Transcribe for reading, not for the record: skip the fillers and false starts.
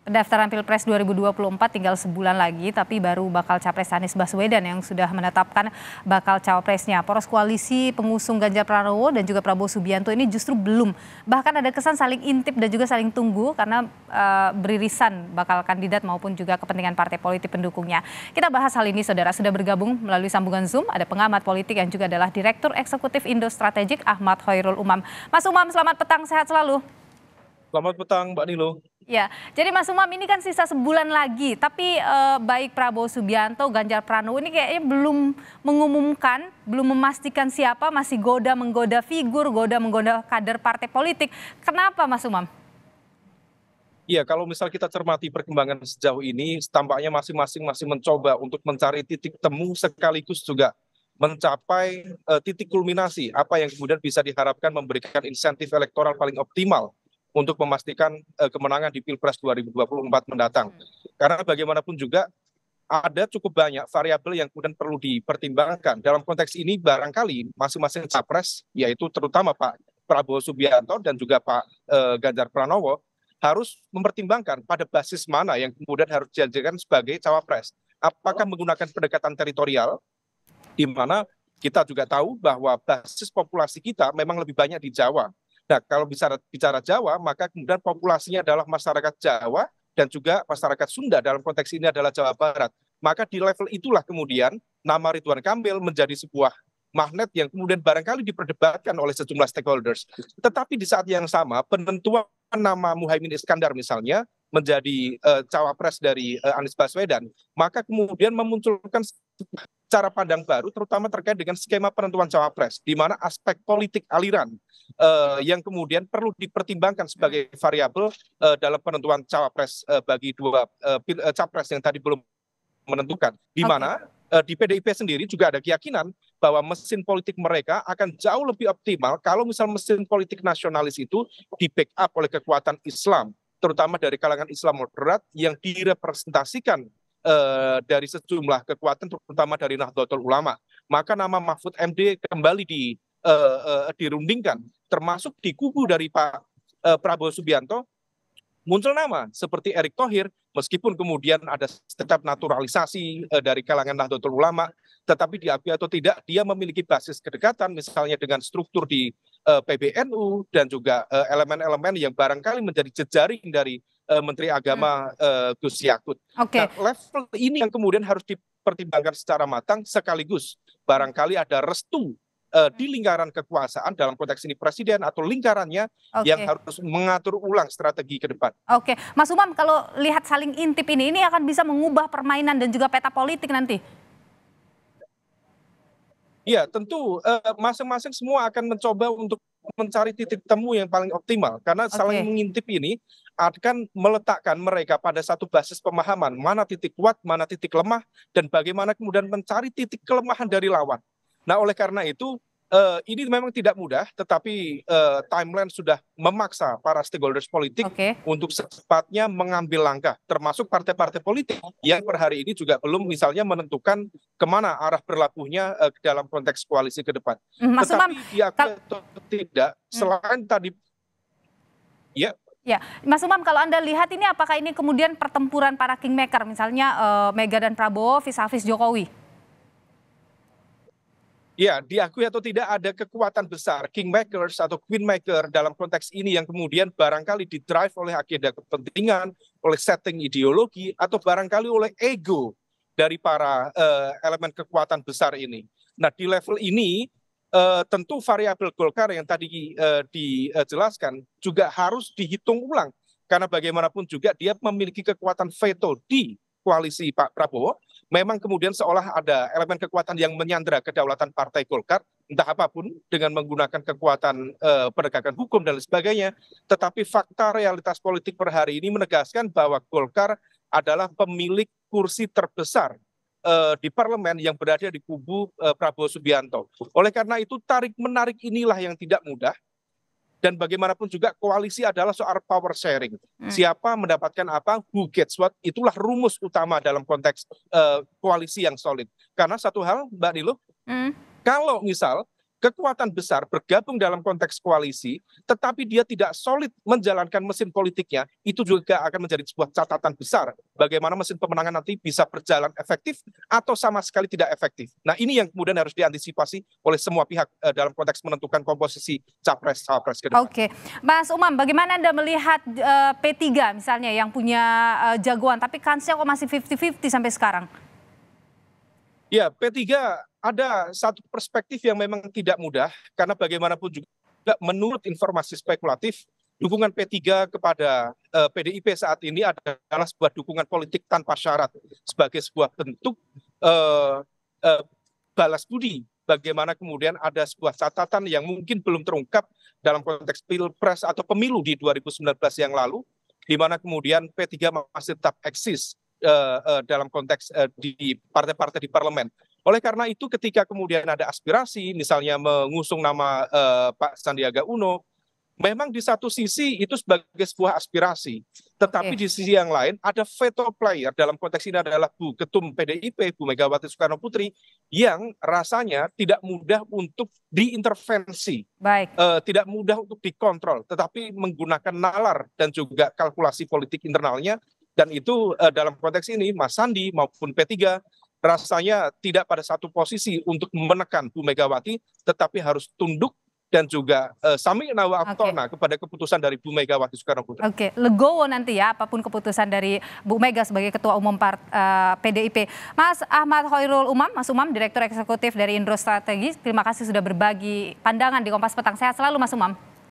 Pendaftaran Pilpres 2024 tinggal sebulan lagi, tapi baru bakal capres Anies Baswedan yang sudah menetapkan bakal cawapresnya. Poros koalisi pengusung Ganjar Pranowo dan juga Prabowo Subianto ini justru belum. Bahkan ada kesan saling intip dan juga saling tunggu karena beririsan bakal kandidat maupun juga kepentingan partai politik pendukungnya. Kita bahas hal ini, saudara. Sudah bergabung melalui sambungan Zoom, ada pengamat politik yang juga adalah Direktur Eksekutif Indo Strategik Ahmad Khoirul Umam. Mas Umam, selamat petang, sehat selalu. Selamat petang, Mbak Nilo. Ya, jadi Mas Umam, ini kan sisa sebulan lagi, tapi baik Prabowo Subianto, Ganjar Pranowo ini kayaknya belum mengumumkan, belum memastikan siapa, masih menggoda figur, menggoda kader partai politik. Kenapa Mas Umam? Iya, kalau misal kita cermati perkembangan sejauh ini, tampaknya masing-masing masih mencoba untuk mencari titik temu sekaligus juga mencapai titik kulminasi, apa yang kemudian bisa diharapkan memberikan insentif elektoral paling optimal untuk memastikan kemenangan di Pilpres 2024 mendatang. Karena bagaimanapun juga ada cukup banyak variabel yang kemudian perlu dipertimbangkan. Dalam konteks ini barangkali masing-masing capres, yaitu terutama Pak Prabowo Subianto dan juga Pak Ganjar Pranowo, harus mempertimbangkan pada basis mana yang kemudian harus dijadikan sebagai cawapres. Apakah menggunakan pendekatan teritorial, di mana kita juga tahu bahwa basis populasi kita memang lebih banyak di Jawa. Nah, kalau bicara Jawa, maka kemudian populasinya adalah masyarakat Jawa dan juga masyarakat Sunda, dalam konteks ini adalah Jawa Barat. Maka di level itulah kemudian nama Ridwan Kamil menjadi sebuah magnet yang kemudian barangkali diperdebatkan oleh sejumlah stakeholders. Tetapi di saat yang sama, penentuan nama Muhaimin Iskandar misalnya menjadi cawapres dari Anies Baswedan, maka kemudian memunculkan cara pandang baru terutama terkait dengan skema penentuan cawapres, di mana aspek politik aliran yang kemudian perlu dipertimbangkan sebagai variabel dalam penentuan cawapres bagi dua capres yang tadi belum menentukan, di mana di PDIP sendiri juga ada keyakinan bahwa mesin politik mereka akan jauh lebih optimal kalau misal mesin politik nasionalis itu di backup oleh kekuatan Islam, terutama dari kalangan Islam moderat yang direpresentasikan dari sejumlah kekuatan terutama dari Nahdlatul Ulama. Maka nama Mahfud MD kembali dirundingkan, termasuk di kubu dari Pak Prabowo Subianto muncul nama seperti Erick Thohir, meskipun kemudian ada tetap naturalisasi dari kalangan Nahdlatul Ulama, tetapi diakui atau tidak dia memiliki basis kedekatan misalnya dengan struktur di PBNU dan juga elemen-elemen yang barangkali menjadi jejaring dari Menteri Agama Gus Yakut. Nah, level ini yang kemudian harus dipertimbangkan secara matang, sekaligus barangkali ada restu di lingkaran kekuasaan, dalam konteks ini presiden atau lingkarannya yang harus mengatur ulang strategi ke depan. Oke, Mas Umam, kalau lihat saling intip ini akan bisa mengubah permainan dan juga peta politik nanti? Ya, tentu masing-masing semua akan mencoba untuk mencari titik temu yang paling optimal, karena saling mengintip ini akan meletakkan mereka pada satu basis pemahaman mana titik kuat, mana titik lemah, dan bagaimana kemudian mencari titik kelemahan dari lawan. Nah, oleh karena itu ini memang tidak mudah, tetapi timeline sudah memaksa para stakeholders politik untuk secepatnya mengambil langkah, termasuk partai-partai politik yang per hari ini juga belum misalnya menentukan kemana arah berlabuhnya dalam konteks koalisi ke depan. Mas Tetapi Umam, diakui atau tidak, selain tadi, ya. Ya, Mas Umam, kalau Anda lihat ini apakah ini kemudian pertempuran para kingmaker, misalnya Mega dan Prabowo vis-a-vis Jokowi? Ya, diakui atau tidak ada kekuatan besar, kingmakers atau queenmaker dalam konteks ini yang kemudian barangkali didrive oleh agenda kepentingan, oleh setting ideologi, atau barangkali oleh ego dari para elemen kekuatan besar ini. Nah, di level ini tentu variabel Golkar yang tadi dijelaskan juga harus dihitung ulang. Karena bagaimanapun juga dia memiliki kekuatan veto di koalisi Pak Prabowo, memang kemudian seolah ada elemen kekuatan yang menyandra kedaulatan Partai Golkar, entah apapun dengan menggunakan kekuatan penegakan hukum dan lain sebagainya. Tetapi fakta realitas politik per hari ini menegaskan bahwa Golkar adalah pemilik kursi terbesar di parlemen yang berada di kubu Prabowo Subianto. Oleh karena itu tarik-menarik inilah yang tidak mudah. Dan bagaimanapun juga koalisi adalah soal power sharing. Siapa mendapatkan apa, who gets what, itulah rumus utama dalam konteks koalisi yang solid. Karena satu hal, Mbak Nilo, kalau misal kekuatan besar bergabung dalam konteks koalisi, tetapi dia tidak solid menjalankan mesin politiknya, itu juga akan menjadi sebuah catatan besar bagaimana mesin pemenangan nanti bisa berjalan efektif atau sama sekali tidak efektif. Nah, ini yang kemudian harus diantisipasi oleh semua pihak dalam konteks menentukan komposisi capres-cawapres ke depan. Oke, Mas Umam, bagaimana Anda melihat P3 misalnya yang punya jagoan, tapi kansnya kok masih 50-50 sampai sekarang? Ya, P3 ada satu perspektif yang memang tidak mudah, karena bagaimanapun juga menurut informasi spekulatif, dukungan P3 kepada PDIP saat ini adalah sebuah dukungan politik tanpa syarat, sebagai sebuah bentuk balas budi. Bagaimana kemudian ada sebuah catatan yang mungkin belum terungkap dalam konteks pilpres atau pemilu di 2019 yang lalu, di mana kemudian P3 masih tetap eksis dalam konteks di partai-partai di parlemen. Oleh karena itu ketika kemudian ada aspirasi, misalnya mengusung nama Pak Sandiaga Uno, memang di satu sisi itu sebagai sebuah aspirasi. Tetapi di sisi yang lain ada veto player, dalam konteks ini adalah Bu Ketum PDIP, Bu Megawati Soekarno Putri, yang rasanya tidak mudah untuk diintervensi, tidak mudah untuk dikontrol, tetapi menggunakan nalar dan juga kalkulasi politik internalnya. Dan itu dalam konteks ini Mas Sandi maupun P3 rasanya tidak pada satu posisi untuk menekan Bu Megawati, tetapi harus tunduk dan juga sami'na wa ata'na kepada keputusan dari Bu Megawati Soekarno Putri. Oke, legowo nanti ya apapun keputusan dari Bu Mega sebagai Ketua Umum PDIP. Mas Ahmad Khoirul Umam, Mas Umam, Direktur Eksekutif dari Indro Strategi, terima kasih sudah berbagi pandangan di Kompas Petang. Sehat selalu Mas Umam.